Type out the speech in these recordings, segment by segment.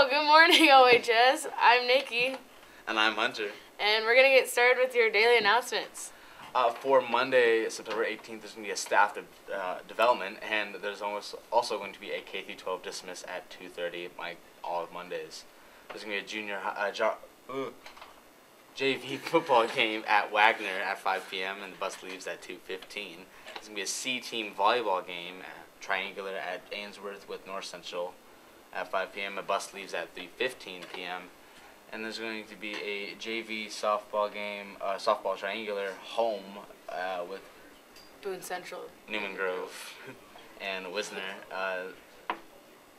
good morning, OHS. I'm Nikki, And I'm Hunter. and we're going to get started with your daily announcements. For Monday, September 18th, there's going to be a staff development, and there's also going to be a K-12 dismiss at 2:30, like all of Mondays. There's going to be a JV football game at Wagner at 5 p.m., and the bus leaves at 2:15. There's going to be a C-team volleyball game at Triangular at Ainsworth with North Central at 5 p.m. The bus leaves at 3:15 p.m. And there's going to be a JV softball game, softball triangular home with Boone Central. Newman Grove and Wisner.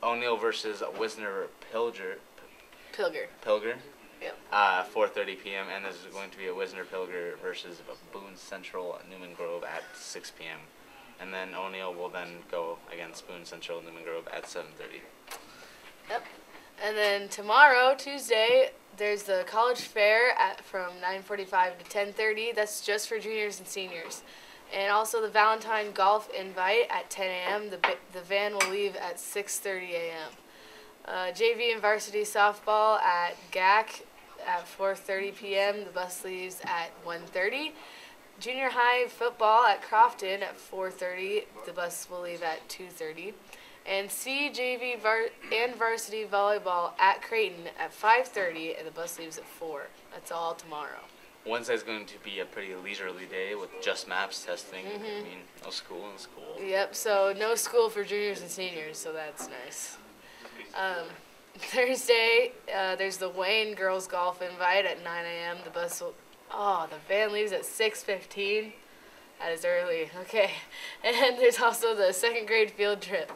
O'Neill versus Wisner Pilger. Yep. 4:30 p.m. And there's going to be a Wisner Pilger versus Boone Central Newman Grove at 6 p.m. And then O'Neill will then go against Boone Central Newman Grove at 7:30. Yep. And then tomorrow, Tuesday, there's the college fair from 9:45 to 10:30. That's just for juniors and seniors. And also the Valentine Golf Invite at 10 a.m. The van will leave at 6:30 a.m. JV and varsity softball at GAC at 4:30 p.m. The bus leaves at 1:30. Junior high football at Crofton at 4:30. The bus will leave at 2:30. And CJV and varsity volleyball at Creighton at 5:30, and the bus leaves at 4. That's all tomorrow. Wednesday's going to be a pretty leisurely day with just maps testing. I mean, no school. Yep, so no school for juniors and seniors, so that's nice. Thursday, there's the Wayne Girls Golf Invite at 9 a.m. The van leaves at 6:15. That is early. Okay. And there's also the second grade field trip.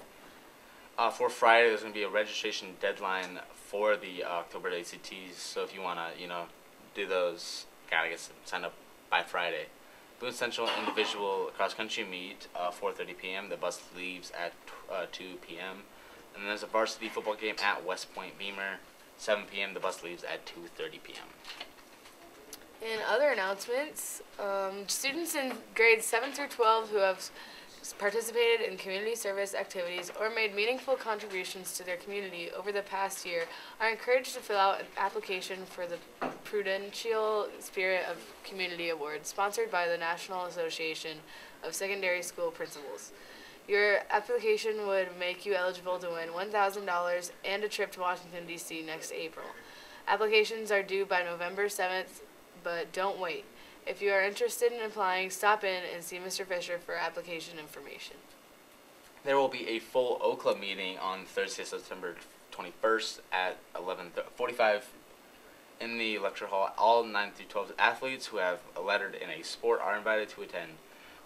For Friday, there's going to be a registration deadline for the October ACTs. So if you want to, do those, gotta get signed up by Friday. Boone Central individual cross country meet 4:30 p.m. The bus leaves at 2 p.m. And then there's a varsity football game at West Point Beamer 7 p.m. The bus leaves at 2:30 p.m. In other announcements, students in grades 7 through 12 who have participated in community service activities or made meaningful contributions to their community over the past year are encouraged to fill out an application for the Prudential Spirit of Community Award, sponsored by the National Association of Secondary School Principals. Your application would make you eligible to win $1,000 and a trip to Washington, D.C. next April. Applications are due by November 7th, but don't wait. If you are interested in applying, stop in and see Mr. Fisher for application information. There will be a full OCLA meeting on Thursday, September 21st at 11:45 in the lecture hall. All 9 through 12 athletes who have lettered in a sport are invited to attend.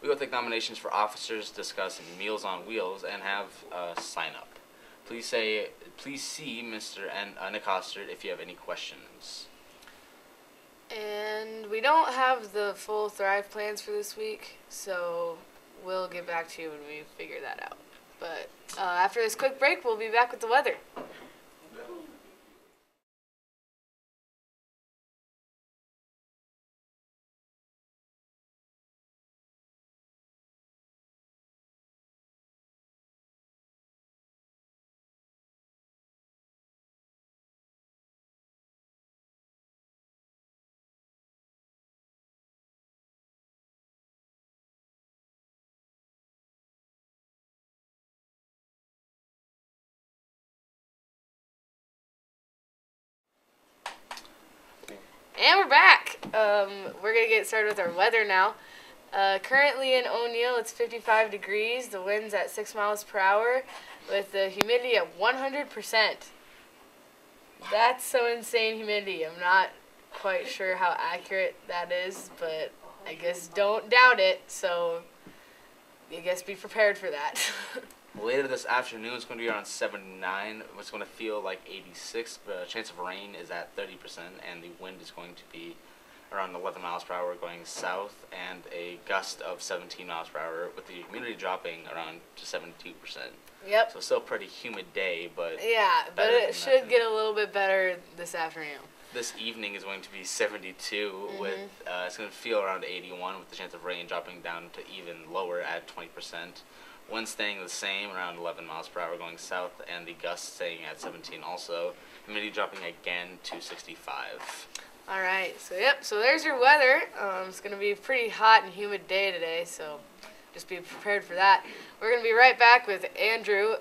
We will take nominations for officers, discuss Meals on Wheels, and have sign up. Please see Mr. Nick Hostert if you have any questions. And we don't have the full Thrive plans for this week, so we'll get back to you when we figure that out. But after this quick break, we'll be back with the weather. And we're back. We're going to get started with our weather now. Currently in O'Neill, it's 55 degrees. The wind's at 6 miles per hour with the humidity at 100%. That's some insane humidity. I'm not quite sure how accurate that is, but I guess don't doubt it. So I guess be prepared for that. Later this afternoon, it's going to be around 79. It's going to feel like 86. The chance of rain is at 30%, and the wind is going to be around 11 miles per hour going south, and a gust of 17 miles per hour, with the humidity dropping around to 72%. Yep. So still a pretty humid day, but yeah, but it should get a little bit better this afternoon. This evening is going to be 72 with it's going to feel around 81 with the chance of rain dropping down to even lower at 20%. Wind staying the same, around 11 miles per hour going south, and the gust staying at 17 also. Humidity dropping again to 65. All right, so there's your weather. It's going to be a pretty hot and humid day today, so just be prepared for that. We're going to be right back with Andrew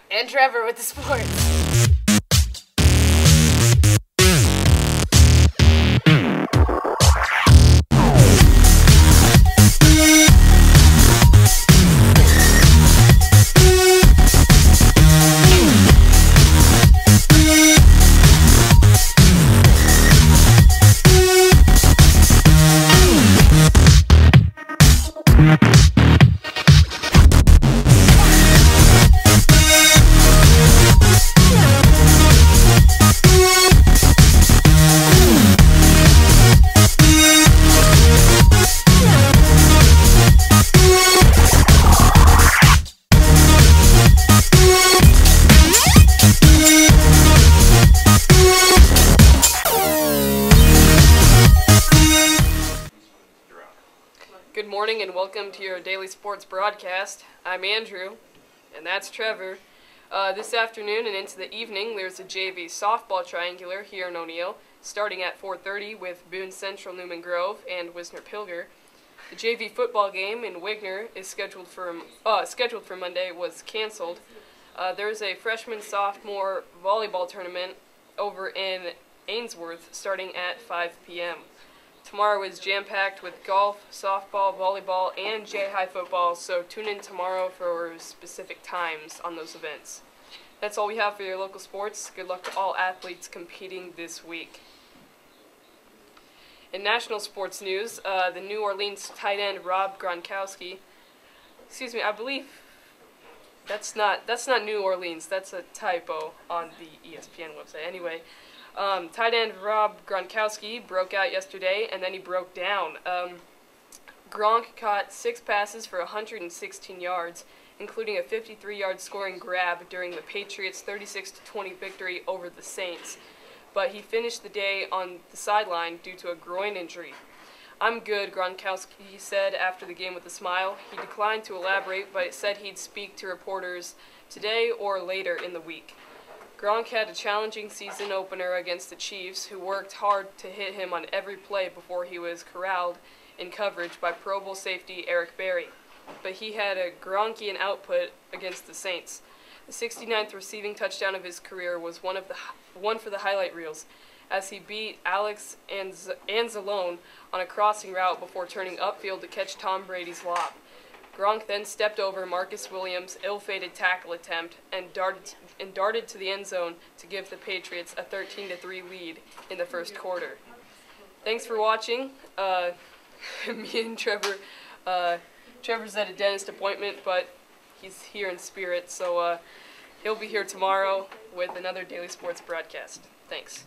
and Trevor with the sports. Good morning and welcome to your daily sports broadcast. I'm Andrew, and that's Trevor. This afternoon and into the evening, there's a JV softball triangular here in O'Neill, starting at 4:30 with Boone Central Newman Grove and Wisner Pilger. The JV football game in Wigner is scheduled for Monday, was canceled. There's a freshman-sophomore volleyball tournament over in Ainsworth starting at 5 p.m. Tomorrow is jam-packed with golf, softball, volleyball, and J-High football, so tune in tomorrow for specific times on those events. That's all we have for your local sports. Good luck to all athletes competing this week. In national sports news, the New Orleans tight end Rob Gronkowski, I believe that's not New Orleans, that's a typo on the ESPN website. Anyway, tight end Rob Gronkowski broke out yesterday, and then he broke down. Gronk caught 6 passes for 116 yards, including a 53-yard scoring grab during the Patriots' 36-20 victory over the Saints. But he finished the day on the sideline due to a groin injury. "I'm good," Gronkowski said after the game with a smile. He declined to elaborate, but said he'd speak to reporters today or later in the week. Gronk had a challenging season opener against the Chiefs, who worked hard to hit him on every play before he was corralled in coverage by Pro Bowl safety Eric Berry. But he had a Gronkian output against the Saints. The 69th receiving touchdown of his career was one for the highlight reels, as he beat Alex Anzalone on a crossing route before turning upfield to catch Tom Brady's lob. Gronk then stepped over Marcus Williams' ill-fated tackle attempt and darted to the end zone to give the Patriots a 13-3 lead in the first quarter. Thanks for watching. Me and Trevor. Trevor's at a dentist appointment, but he's here in spirit, so he'll be here tomorrow with another daily sports broadcast. Thanks.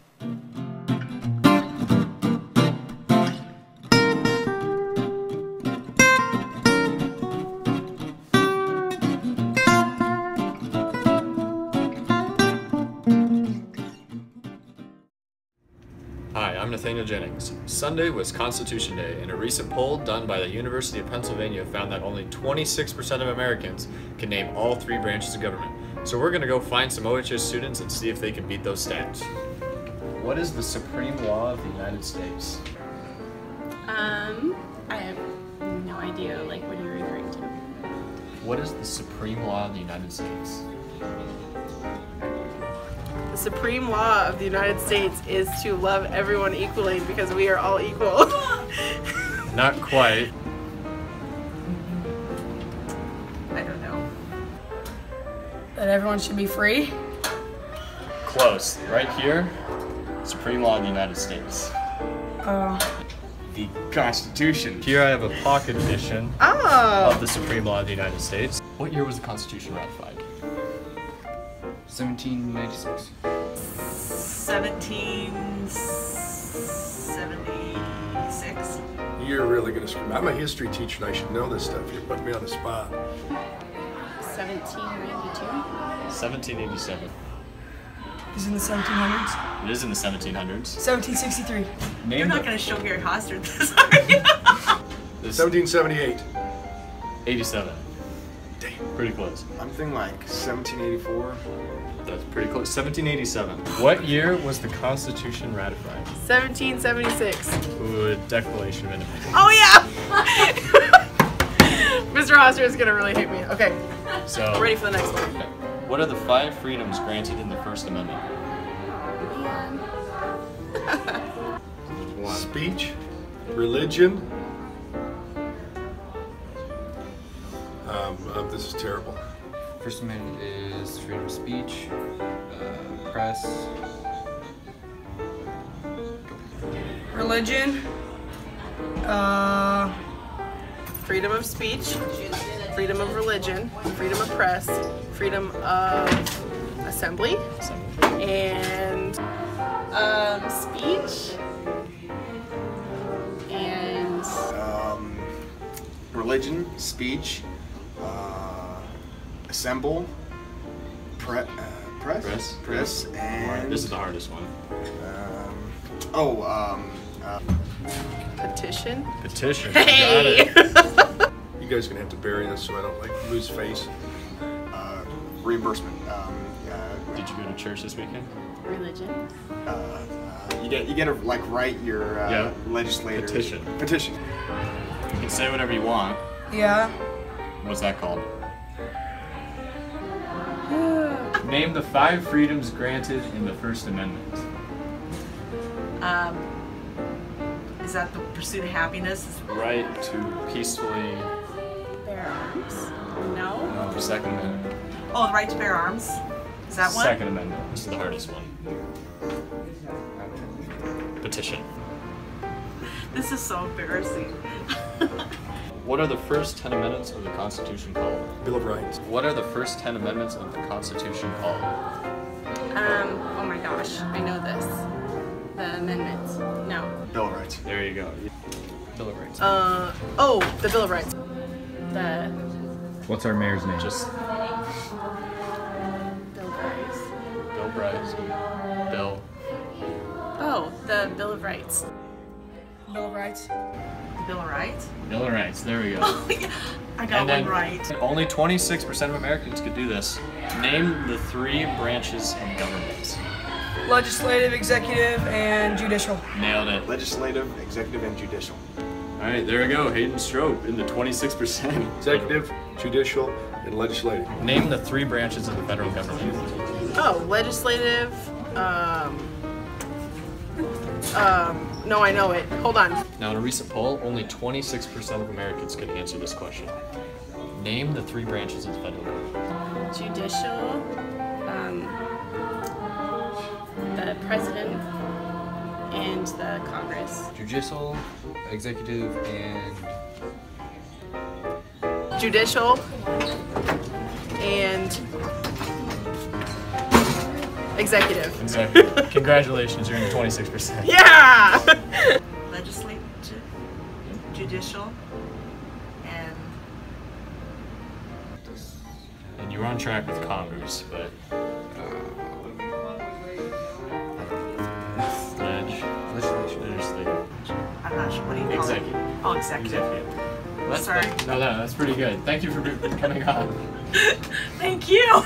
Hi, I'm Nathaniel Jennings. Sunday was Constitution Day, and a recent poll done by the University of Pennsylvania found that only 26% of Americans can name all 3 branches of government. So we're going to go find some OHS students and see if they can beat those stats. What is the supreme law of the United States? I have no idea, like, what you're referring to. What is the supreme law of the United States? The supreme law of the United States is to love everyone equally because we are all equal. Not quite. I don't know. That everyone should be free? Close. Right here, supreme law of the United States. The Constitution. Here I have a pocket edition of the supreme law of the United States. What year was the Constitution ratified? 1796. 1776. You're really gonna screw me. I'm a history teacher and I should know this stuff. You're putting me on the spot. 1792? 1787. Is it in the 1700s? It is in the 1700s. 1763. You're not gonna show Gary Hostert this, are you? 1778. 87. Pretty close. I'm thinking like 1784. That's pretty close. 1787. What year was the Constitution ratified? 1776. Ooh, Declaration of Independence. Oh yeah! Mr. Hosser is gonna really hate me. Okay, So, ready for the next one. what are the 5 freedoms granted in the First Amendment? Speech, religion. This is terrible. First Amendment is freedom of speech, press. Religion. Freedom of speech, freedom of religion, freedom of press, freedom of assembly, and Speech and Religion, speech, assemble, press, and This is the hardest one. petition. Petition. Hey! Got it. You guys are gonna have to bury this so I don't like lose face. reimbursement. Did you go to church this weekend? religion. You get to like write your Yeah. legislator Petition. Petition. You can say whatever you want. Yeah. What's that called? Name the 5 freedoms granted in the First Amendment. Is that the pursuit of happiness? Right to peacefully. Bear arms? No. No, Second Amendment. Oh, the right to bear arms? Is that one? Second Amendment. This is the hardest one. Petition. This is so embarrassing. What are the first 10 amendments of the Constitution called? Bill of Rights. What are the first 10 amendments of the Constitution called? Oh my gosh, I know this. The amendments. No. Bill of Rights. There you go. Bill of Rights. The Bill of Rights. The What's our mayor's name? Just Bill of Rights. Bill Bryce. Bill. Oh, the Bill of Rights. Bill of Rights. Bill of Rights? Bill of Rights. There we go. I got And one then right. Only 26% of Americans could do this. Name the 3 branches of government. Legislative, executive, and judicial. Nailed it. Legislative, executive, and judicial. All right, there we go. Hayden Strope in the 26%. Executive, judicial, and legislative. Name the 3 branches of the federal government. Oh, legislative. No, I know it. Hold on. Now, in a recent poll, only 26% of Americans could answer this question. Name the 3 branches of the federal government. Judicial, the president, and the Congress. Judicial, executive, and Judicial and executive. Exactly. Congratulations, you're in the 26%. Yeah! Legislative, judicial, And you were on track with Congress, but legislative. I'm not sure what do you call Executive. it. Oh, executive. Well, Sorry. No, that's pretty good. Thank you for coming on. Thank you.